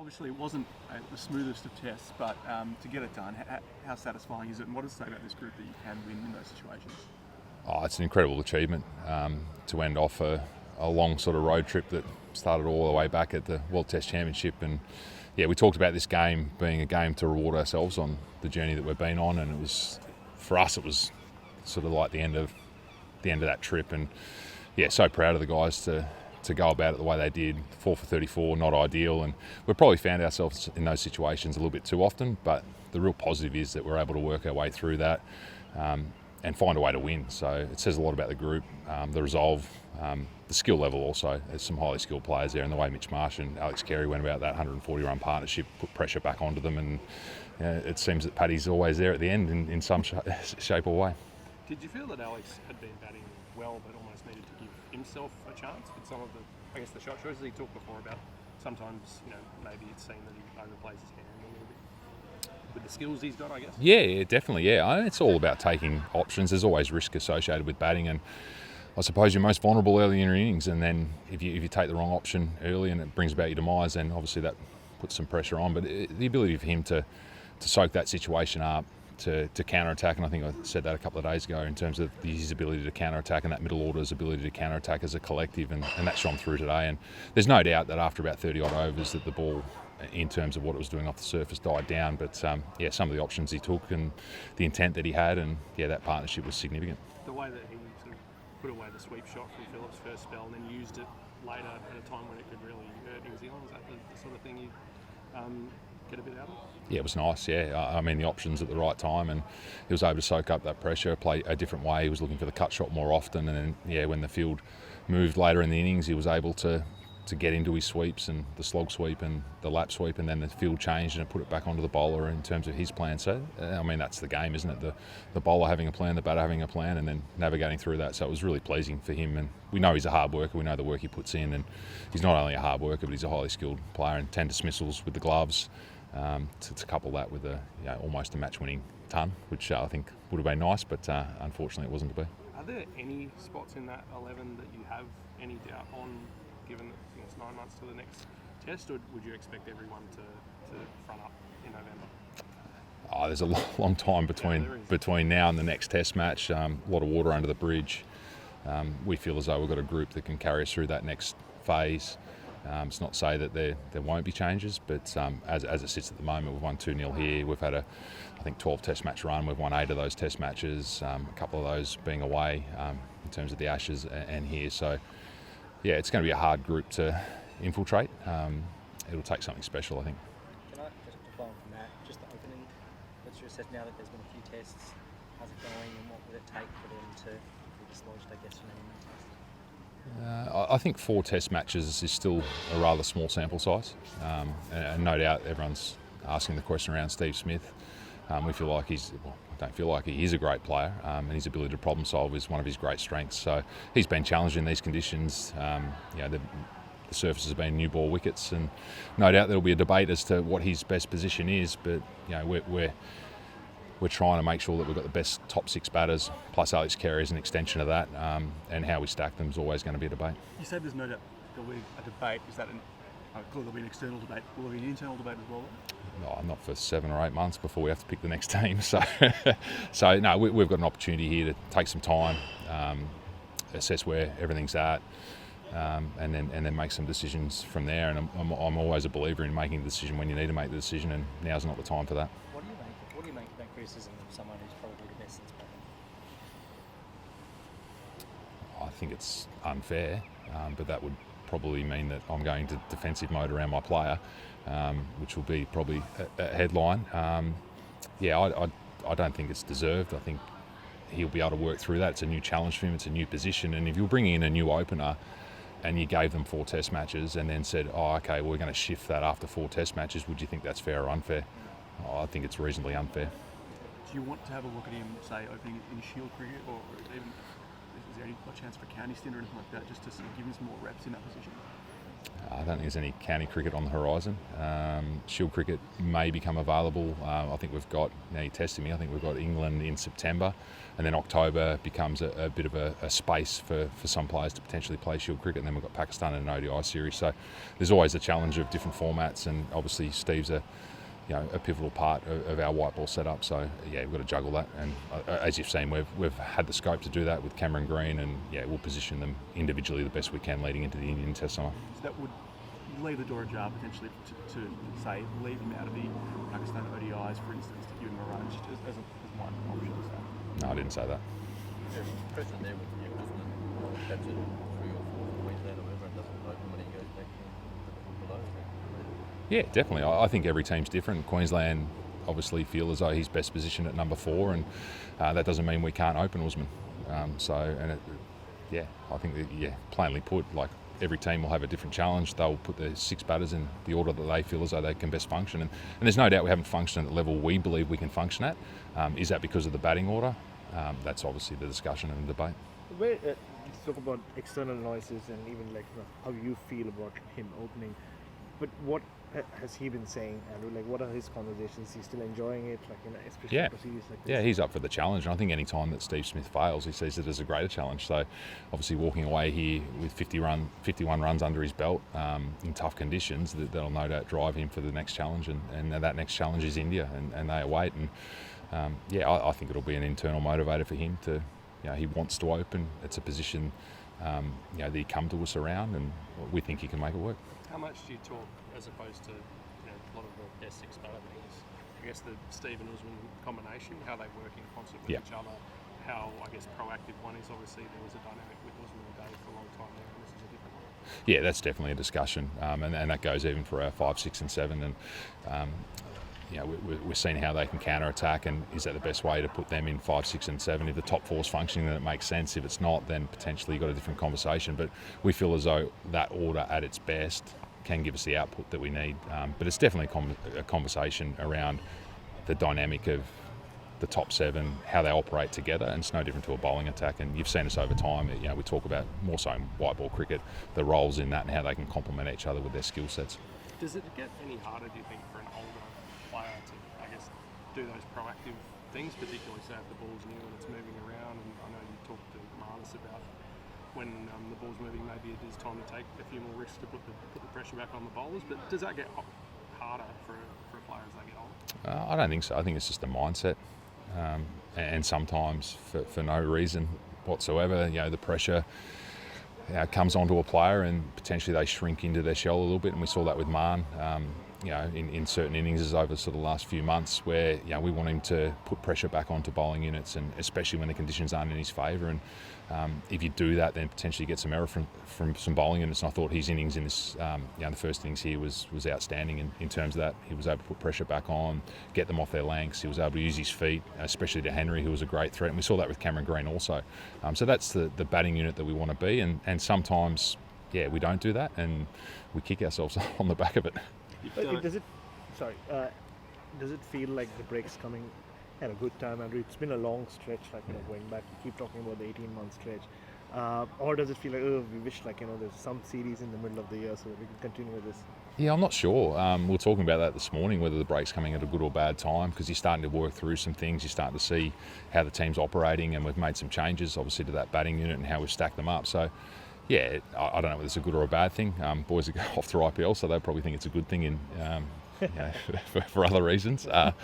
Obviously, it wasn't the smoothest of tests, but to get it done, how satisfying is it, and what does it say about this group that you can win in those situations? Oh, it's an incredible achievement to end off a long sort of road trip that started all the way back at the World Test Championship. And yeah, we talked about this game being a game to reward ourselves on the journey that we've been on, and it was, for us, it was sort of like the end of that trip. And yeah, so proud of the guys to go about it the way they did. 4 for 34, not ideal, and we've probably found ourselves in those situations a little bit too often, but the real positive is that we're able to work our way through that and find a way to win. So it says a lot about the group, the resolve, the skill level also. There's some highly skilled players there, and the way Mitch Marsh and Alex Carey went about that 140-run partnership put pressure back onto them, and it seems that Paddy's always there at the end in some shape or way. Did you feel that Alex had been batting well but almost needed to give himself a chance with some of the shot choices he talked before about? Sometimes, maybe it's seen that he overplays his hand a little bit with the skills he's got, I guess. Yeah, definitely. Yeah, it's all about taking options. There's always risk associated with batting, and I suppose you're most vulnerable early in your innings, and then if you take the wrong option early and it brings about your demise, then obviously that puts some pressure on. But the ability for him to soak that situation up, to counter-attack, and I think I said that a couple of days ago in terms of his ability to counter-attack and that middle order's ability to counter-attack as a collective, and that shone through today. And there's no doubt that after about 30-odd overs that the ball, in terms of what it was doing off the surface, died down. But some of the options he took and the intent that he had, and that partnership was significant. The way that he sort of put away the sweep shot from Phillips' first spell and then used it later at a time when it could really hurt New Zealand, is that the sort of thing you get a bit out of? Yeah, it was nice, yeah. I mean, the options at the right time, and he was able to soak up that pressure, play a different way. He was looking for the cut shot more often, and then, when the field moved later in the innings, he was able to get into his sweeps and the slog sweep and the lap sweep, and then the field changed and it put it back onto the bowler in terms of his plan. So, I mean, that's the game, isn't it? The bowler having a plan, the batter having a plan, and then navigating through that. So it was really pleasing for him, and we know he's a hard worker. We know the work he puts in, and he's not only a hard worker, but he's a highly skilled player, and 10 dismissals with the gloves. To couple that with almost a match-winning ton, which I think would have been nice, but unfortunately it wasn't to be. Are there any spots in that 11 that you have any doubt on, given that it's 9 months to the next test, or would you expect everyone to front up in November? There's a long time between now and the next test match. A lot of water under the bridge. We feel as though we've got a group that can carry us through that next phase. It's not to say that there won't be changes, but as it sits at the moment, we've won 2-0 here. We've had 12 test match run. We've won 8 of those test matches, a couple of those being away in terms of the Ashes and here. So, yeah, it's going to be a hard group to infiltrate. It'll take something special, I think. Can I just follow on from that, just the opening, what's your assessment now that there's been a few tests, how's it going, and what would it take for them to be dislodged, I guess, from any test? I think 4 test matches is still a rather small sample size, and no doubt everyone's asking the question around Steve Smith. We feel like I don't feel like he is a great player, and his ability to problem solve is one of his great strengths. So he's been challenged in these conditions. The surfaces have been new ball wickets, and no doubt there'll be a debate as to what his best position is. But we're trying to make sure that we've got the best top 6 batters, plus Alex Carey as an extension of that, and how we stack them is always going to be a debate. You said there's no doubt there'll be a debate. Is that clearly there'll be an external debate? Will there be an internal debate as well? No, not for 7 or 8 months before we have to pick the next team. So no, we've got an opportunity here to take some time, assess where everything's at, and then make some decisions from there. And I'm always a believer in making a decision when you need to make the decision, and now's not the time for that. What do you make of that criticism of someone who's probably the best that's playing? I think it's unfair, but that would probably mean that I'm going to defensive mode around my player, which will be probably a headline. I don't think it's deserved. I think he'll be able to work through that. It's a new challenge for him. It's a new position. And if you're bringing in a new opener and you gave them 4 test matches and then said, we're going to shift that after 4 test matches, would you think that's fair or unfair? I think it's reasonably unfair. Do you want to have a look at him, say, opening in Shield cricket, or even is there any chance for county stint or anything like that, just to sort of give him some more reps in that position? I don't think there's any county cricket on the horizon. Shield cricket may become available. I think we've got, now you're testing me, I think we've got England in September, and then October becomes a bit of a space for some players to potentially play Shield cricket, and then we've got Pakistan in an ODI series. So there's always a challenge of different formats, and obviously Steve's a pivotal part of our white ball setup. So yeah, we've got to juggle that, and as you've seen, we've had the scope to do that with Cameron Green, and yeah, we'll position them individually the best we can leading into the Indian Test summer. So that would leave the door ajar potentially to say leave him out of the Pakistan ODIs, for instance, to give him a run just as one option. So. No, I didn't say that. There's pressure there with you, isn't it? That's it, 3 or 4 Queensland or whatever, and doesn't open when he goes back in below. Yeah, definitely. I think every team's different. Queensland obviously feel as though he's best positioned at number 4, and that doesn't mean we can't open Usman. I think that, plainly put, like every team will have a different challenge. They'll put their 6 batters in the order that they feel as though they can best function, and there's no doubt we haven't functioned at the level we believe we can function at. Is that because of the batting order? That's obviously the discussion and the debate. Where you talk about external noises and even like how you feel about him opening, but what has he been saying, Andrew? Like, what are his conversations? Is he still enjoying it, like especially for series like this? Yeah, he's up for the challenge, and I think any time that Steve Smith fails, he sees it as a greater challenge. So obviously walking away here with 51 runs under his belt in tough conditions, that'll no doubt drive him for the next challenge, and that next challenge is India, and they await. And I think it'll be an internal motivator for him to, he wants to open. It's a position that he come to us around, and we think he can make it work. How much do you talk, as opposed to a lot of the S6 batter things, I guess the Steve and Usman combination, how they work in concert with each other, how, I guess, proactive one is. Obviously there was a dynamic with Usman and Dave for a long time there, and this is a different one. Yeah, that's definitely a discussion, and that goes even for our 5, 6 and 7, and we're seeing how they can counter-attack, and is that the best way to put them in 5, 6 and 7? If the top 4's functioning, then it makes sense. If it's not, then potentially you've got a different conversation. But we feel as though that order at its best can give us the output that we need. But it's definitely a conversation around the dynamic of the top 7, how they operate together, and it's no different to a bowling attack. And you've seen us over time, we talk about more so in white ball cricket, the roles in that and how they can complement each other with their skill sets. Does it get any harder, do you think, for an older player to, I guess, do those proactive things, particularly say if the ball's new and it's moving around? And I know you talked to Marnus about when the ball's moving, maybe it is time to take a few more risks to put the pressure back on the bowlers. But does that get harder for a player as they get older? I don't think so. I think it's just a mindset, and sometimes for no reason whatsoever, the pressure comes onto a player and potentially they shrink into their shell a little bit, and we saw that with Marn. In certain innings over sort of the last few months where we want him to put pressure back onto bowling units, and especially when the conditions aren't in his favour. And if you do that, then potentially you get some error from some bowling units. And I thought his innings in this, the first innings here was outstanding in terms of that. He was able to put pressure back on, get them off their lengths. He was able to use his feet, especially to Henry, who was a great threat. And we saw that with Cameron Green also. So that's the batting unit that we want to be. And sometimes, we don't do that, and we kick ourselves on the back of it. Does it feel like the break's coming at a good time, Andrew? It's been a long stretch, going back. You keep talking about the 18-month stretch. Or does it feel like, we wish there's some series in the middle of the year so that we can continue with this? Yeah, I'm not sure. We were talking about that this morning, whether the break's coming at a good or bad time, because you're starting to work through some things. You're starting to see how the team's operating, and we've made some changes, obviously, to that batting unit and how we've stacked them up. So, I don't know whether it's a good or a bad thing. Boys are off through IPL, so they probably think it's a good thing for other reasons. But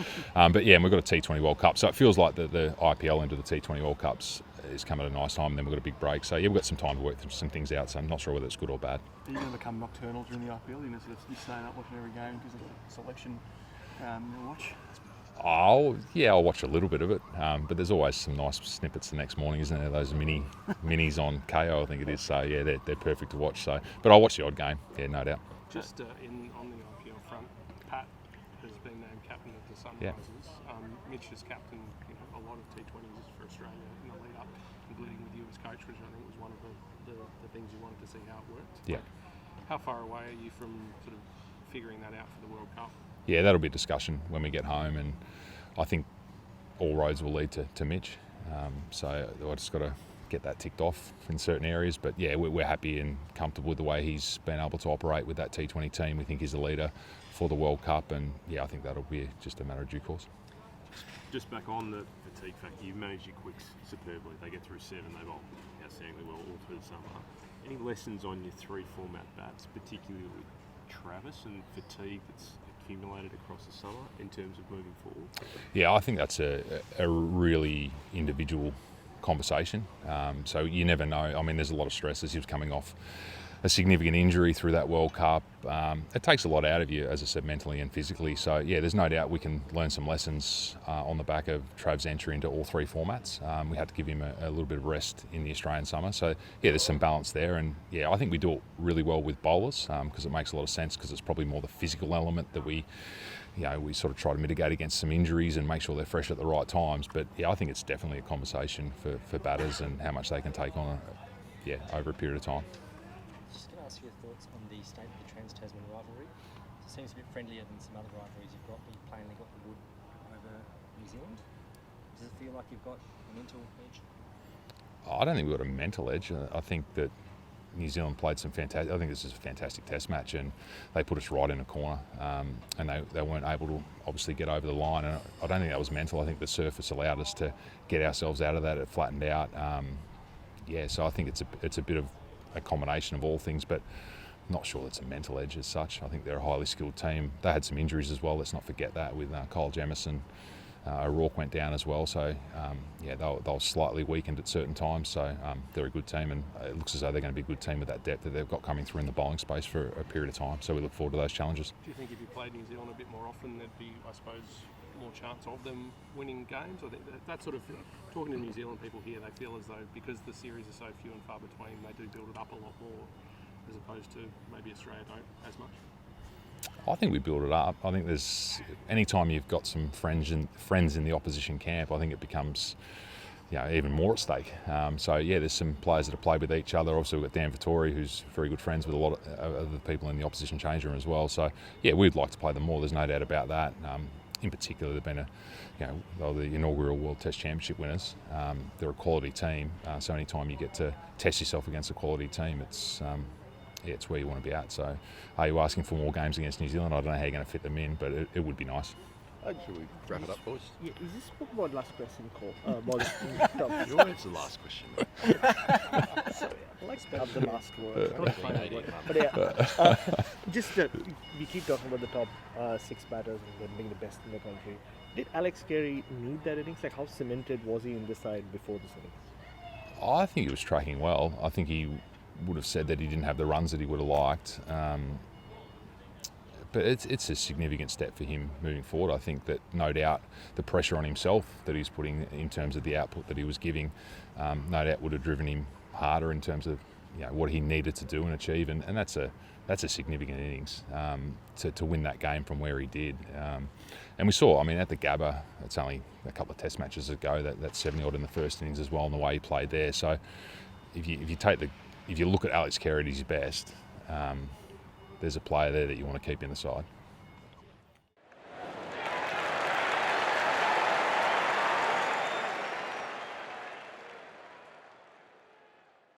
we've got a T20 World Cup, so it feels like the IPL into the T20 World Cups is coming at a nice time, and then we've got a big break. So we've got some time to work some things out, so I'm not sure whether it's good or bad. Are you going to become nocturnal during the IPL? You're going to sort of be staying up watching every game because of the selection you'll watch? I'll watch a little bit of it, but there's always some nice snippets the next morning, isn't there? Those minis on KO, I think it is. So they're perfect to watch. So, but I'll watch the odd game, no doubt. Just on the IPL front, Pat has been named captain of the Sunrisers. Mitch has captained a lot of T20s for Australia in the lead up, including with you as coach, which I think was one of the things you wanted to see how it worked. Yeah. How far away are you from sort of figuring that out for the World Cup? Yeah, that'll be a discussion when we get home, and I think all roads will lead to Mitch. So I just got to get that ticked off in certain areas. But yeah, we're happy and comfortable with the way he's been able to operate with that T20 team. We think he's a leader for the World Cup, and yeah, I think that'll be just a matter of due course. Just back on the fatigue factor, you manage your quicks superbly. They get through 7, they bowl outstandingly well all through the summer. Any lessons on your 3 format bats, particularly with Travis and fatigue that's accumulated across the summer in terms of moving forward? Yeah, I think that's a really individual conversation. So you never know. I mean, there's a lot of stress as he was coming off a significant injury through that World Cup. It takes a lot out of you, as I said, mentally and physically. So yeah, there's no doubt we can learn some lessons on the back of Trav's entry into all 3 formats. We had to give him a little bit of rest in the Australian summer. So yeah, there's some balance there. And yeah, I think we do it really well with bowlers because it makes a lot of sense, because it's probably more the physical element that we sort of try to mitigate against some injuries and make sure they're fresh at the right times. But yeah, I think it's definitely a conversation for batters and how much they can take on over a period of time. Just going to ask your thoughts on the state of the Trans-Tasman rivalry. It seems a bit friendlier than some other rivalries you've got. You've plainly got the wood over New Zealand. Does it feel like you've got a mental edge? I don't think we've got a mental edge. I think that New Zealand played some fantastic. I think this is a fantastic Test match, and they put us right in a corner, and they weren't able to obviously get over the line. And I don't think that was mental. I think the surface allowed us to get ourselves out of that. It flattened out. So I think it's a bit of a combination of all things, but I'm not sure that's a mental edge as such. I think they're a highly skilled team. They had some injuries as well. Let's not forget that with Kyle Jamieson. O'Rourke went down as well, so they were slightly weakened at certain times. So they're a good team, and it looks as though they're going to be a good team with that depth that they've got coming through in the bowling space for a period of time. So we look forward to those challenges. Do you think if you played New Zealand a bit more often, there'd be, I suppose, more chance of them winning games? I think that sort of, talking to New Zealand people here, they feel as though because the series are so few and far between, they do build it up a lot more, as opposed to maybe Australia don't as much. I think we build it up. I think there's anytime you've got some friends in the opposition camp, I think it becomes even more at stake. There's some players that have played with each other. Also, we've got Dan Vittori, who's very good friends with a lot of the people in the opposition change room as well. So yeah, we'd like to play them more. There's no doubt about that. In particular, they've been they're the inaugural World Test Championship winners. They're a quality team. So anytime you get to test yourself against a quality team, it's where you want to be at. So are you asking for more games against New Zealand? I don't know how you're going to fit them in, but it would be nice. Should we wrap it up, boys? Yeah, is this spoke about last question, Cole? You answer the last question. Sorry, I like to have the last word. But we keep talking about the top 6 batters and them being the best in the country. Did Alex Carey need that innings? Like, how cemented was he in this side before this innings? I think he was tracking well. I think he would have said that he didn't have the runs that he would have liked. But it's a significant step for him moving forward. I think that no doubt the pressure on himself that he's putting in terms of the output that he was giving, no doubt would have driven him harder in terms of what he needed to do and achieve. And that's a significant innings to win that game from where he did. And we saw, at the Gabba, it's only a couple of Test matches ago, that 70 odd in the first innings as well, and the way he played there. So if you look at Alex Carey at his best, there's a player there that you want to keep in the side.